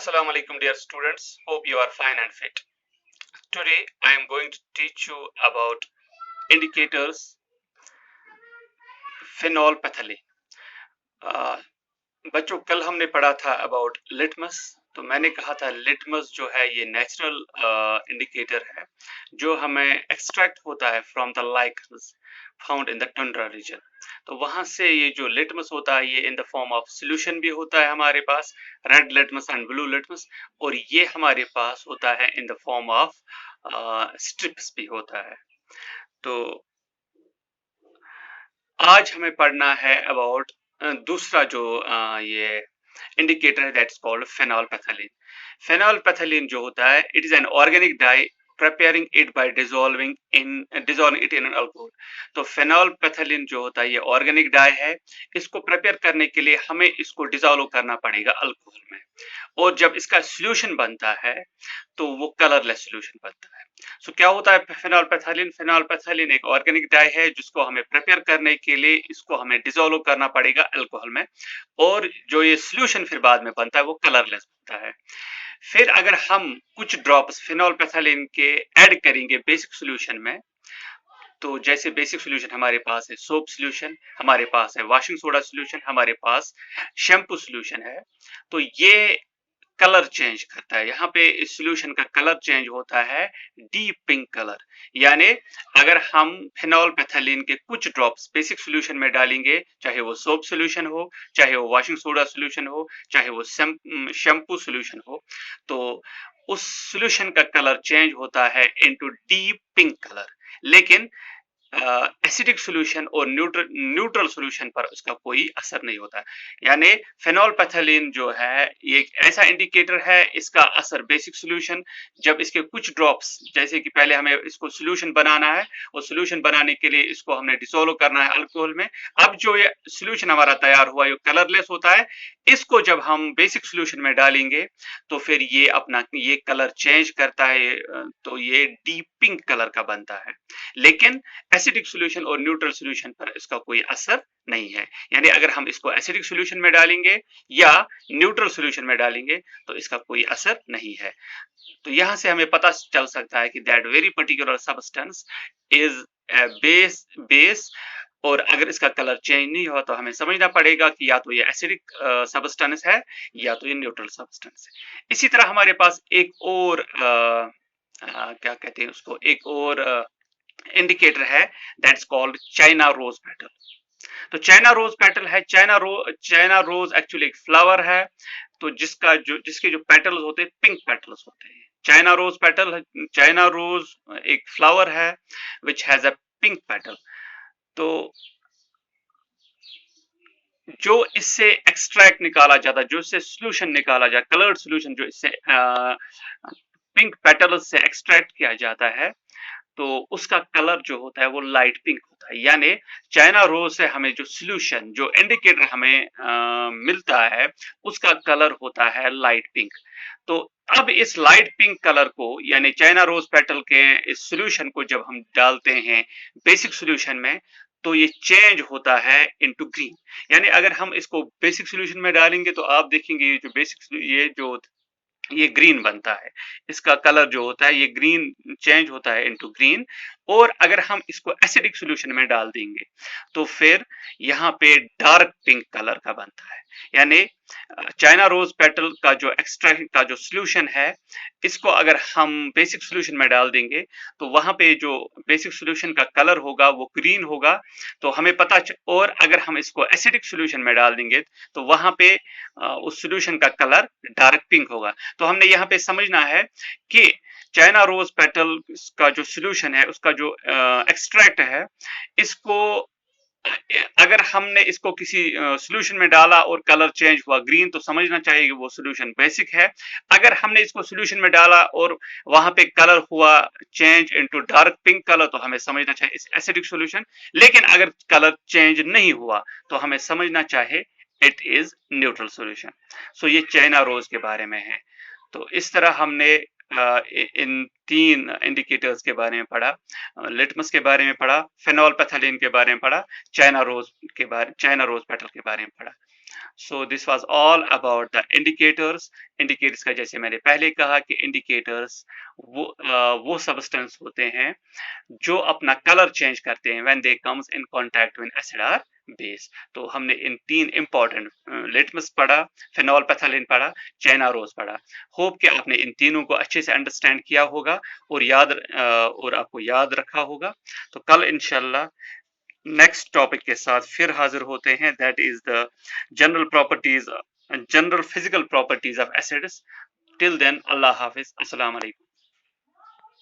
Assalamu alaikum, dear students. Hope you are fine and fit. Today I am going to teach you about indicators phenolphthalein. Uh, बच्चों, कल हमने पढ़ा था about litmus. तो मैंने कहा था लिटमस जो है ये नेचुरल इंडिकेटर है जो हमें एक्सट्रैक्ट होता है from the lichens found in the tundra region. तो वहां से ये जो लिटमस होता है ये in the form of solution भी होता है हमारे पास, red litmus and blue litmus, और ये हमारे पास होता है in the form of strips भी होता है। तो आज हमें पढ़ना है अबाउट दूसरा जो ये इंडिकेटर है, दैट्स कॉल्ड फेनोल्फथलीन। फेनोल्फथलीन जो होता है, it is an organic die preparing it by dissolving it in an alcohol। तो फेनोल्फथलीन जो होता है ये ऑर्गेनिक डाई है। इसको प्रिपेयर करने के लिए हमें इसको डिसॉल्व करना पड़ेगा अल्कोहल में, और जब इसका सॉल्यूशन बनता है तो वो कलरलेस सॉल्यूशन बनता है। सो क्या होता है फेनोल्फथलीन? फेनोल्फथलीन एक ऑर्गेनिक डाई है जिसको हमें प्रिपेयर करने के लिए इसको हमें डिसॉल्व करना पड़ेगा अल्कोहल में, और जो ये सॉल्यूशन फिर बाद में बनता है वो कलरलेस बनता है। फिर अगर हम कुछ ड्रॉप्स फेनोल्फथलीन के ऐड करेंगे बेसिक सॉल्यूशन में, तो जैसे बेसिक सॉल्यूशन हमारे पास है सोप सॉल्यूशन, हमारे पास है वॉशिंग सोडा सॉल्यूशन, हमारे पास शैम्पू सॉल्यूशन है, तो ये कलर चेंज करता है। यहाँ पे इस सॉल्यूशन का कलर चेंज होता है डीप पिंक कलर। यानी अगर हम फेनोल्फथलीन के कुछ ड्रॉप्स बेसिक सॉल्यूशन में डालेंगे, चाहे वो सोप सॉल्यूशन हो, चाहे वो वॉशिंग सोडा सॉल्यूशन हो, चाहे वो शैम्पू सॉल्यूशन हो, तो उस सॉल्यूशन का कलर चेंज होता है इनटू डीप पिंक कलर। लेकिन एसिडिक सॉल्यूशन और न्यूट्रल सॉल्यूशन पर उसका कोई असर नहीं होता। यानी फेनोल्फथलीन जो है ये एक ऐसा इंडिकेटर है, इसका असर बेसिक सॉल्यूशन, जब इसके कुछ ड्रॉप्स, जैसे कि पहले हमें इसको सॉल्यूशन बनाना है और सॉल्यूशन बनाने के लिए इसको हमने डिसॉल्व करना है अल्कोहल में। अब जो ये सॉल्यूशन हमारा तैयार हुआ ये कलरलेस होता है, इसको जब हम बेसिक सॉल्यूशन में डालेंगे तो फिर ये अपना ये कलर चेंज करता है, तो ये डीप पिंक कलर का बनता है। लेकिन एसिडिक सॉल्यूशन और न्यूट्रल सॉल्यूशन पर इसका कोई असर नहीं है। यानी अगर हम इसको एसिडिक सॉल्यूशन में डालेंगे या न्यूट्रल सॉल्यूशन में डालेंगे तो इसका कोई असर नहीं है। तो यहां से हमें पता चल सकता है कि that very particular substance is base, और अगर इसका कलर चेंज नहीं हुआ तो हमें समझना पड़ेगा कि या तो ये एसिडिक सब्सटेंस है या तो ये न्यूट्रल सब्सटेंस है। इसी तरह हमारे पास एक और क्या कहते हैं उसको, एक और इंडिकेटर है, that's called China rose petal. तो चाइना रोज पेटल है, चाइना रोज एक्चुअली एक फ्लावर है, तो जिसके जो पेटल्स होते हैं पिंक पेटल्स होते हैं। चाइना रोज एक फ्लावर है which has a pink petal. तो जो इससे एक्सट्रैक्ट निकाला जाता है, जो इससे सॉल्यूशन निकाला जाता है, कलर्ड सॉल्यूशन जो इससे पिंक पेटल्स से एक्सट्रैक्ट किया जाता है, तो उसका कलर जो होता है वो लाइट पिंक होता है। यानी चाइना रोज से हमें जो सॉल्यूशन, जो इंडिकेटर हमें मिलता है, उसका कलर होता है लाइट पिंक। तो अब इस लाइट पिंक कलर को, यानी चाइना रोज पेटल के इस सॉल्यूशन को जब हम डालते हैं बेसिक सॉल्यूशन में, तो ये चेंज होता है इनटू ग्रीन। यानी अगर हम इसको बेसिक सॉल्यूशन में डालेंगे तो आप देखेंगे ये ग्रीन बनता है, इसका कलर जो होता है ये ग्रीन चेंज होता है इनटू ग्रीन। और अगर हम इसको एसिडिक सॉल्यूशन में डाल देंगे तो फिर यहाँ पे डार्क पिंक कलर का बनता है। यानी चाइना रोज पेटल का जो एक्सट्रैक्ट का जो सॉल्यूशन है, इसको अगर हम बेसिक सॉल्यूशन में डाल देंगे तो वहां पे जो बेसिक सॉल्यूशन का कलर होगा वो ग्रीन होगा। तो हमें और अगर हम इसको एसिडिक सॉल्यूशन में डाल देंगे तो वहां पे उस सॉल्यूशन का कलर डार्क पिंक होगा। तो हमने यहाँ पे समझना है कि चाइना रोज पेटल का जो सॉल्यूशन है, उसका जो एक्सट्रैक्ट है, इसको अगर हमने इसको किसी सॉल्यूशन में डाला और कलर चेंज हुआ ग्रीन, तो समझना चाहिए कि वो सॉल्यूशन बेसिक है। अगर हमने इसको सॉल्यूशन में डाला और वहां पे कलर हुआ change into dark pink colour, तो हमें समझना चाहिए इस एसिडिक सॉल्यूशन। लेकिन अगर कलर चेंज नहीं हुआ तो हमें समझना चाहिए इट इज न्यूट्रल सॉल्यूशन। सो ये चाइना रोज के बारे में है। तो इस तरह हमने इन 3 इंडिकेटर्स के बारे में पढ़ा, लिटमस के बारे में पढ़ा, फेनोल्फथलीन के बारे में पढ़ा, चाइना रोज पेटल के बारे में पढ़ा। So this was all about the indicators. Indicators का जैसे मैंने पहले कहा कि इंडिकेटर्स वो सब्सटेंस होते हैं जो अपना कलर चेंज करते हैं when they comes in contact with acid और बेस। तो हमने इन तीन इंपॉर्टेंट लिटमस पढ़ा, फिनॉल पैथेलिन पढ़ा, चाइना रोज पढ़ा। होप कि आपने इन तीनों को अच्छे से अंडरस्टैंड किया होगा और और आपको याद रखा होगा। तो कल इंशाल्लाह नेक्स्ट टॉपिक के साथ फिर हाजिर होते हैं, that is the general properties, general physical properties of acids. Till then अल्लाह हाफिज, अस्सलाम वालेकुम।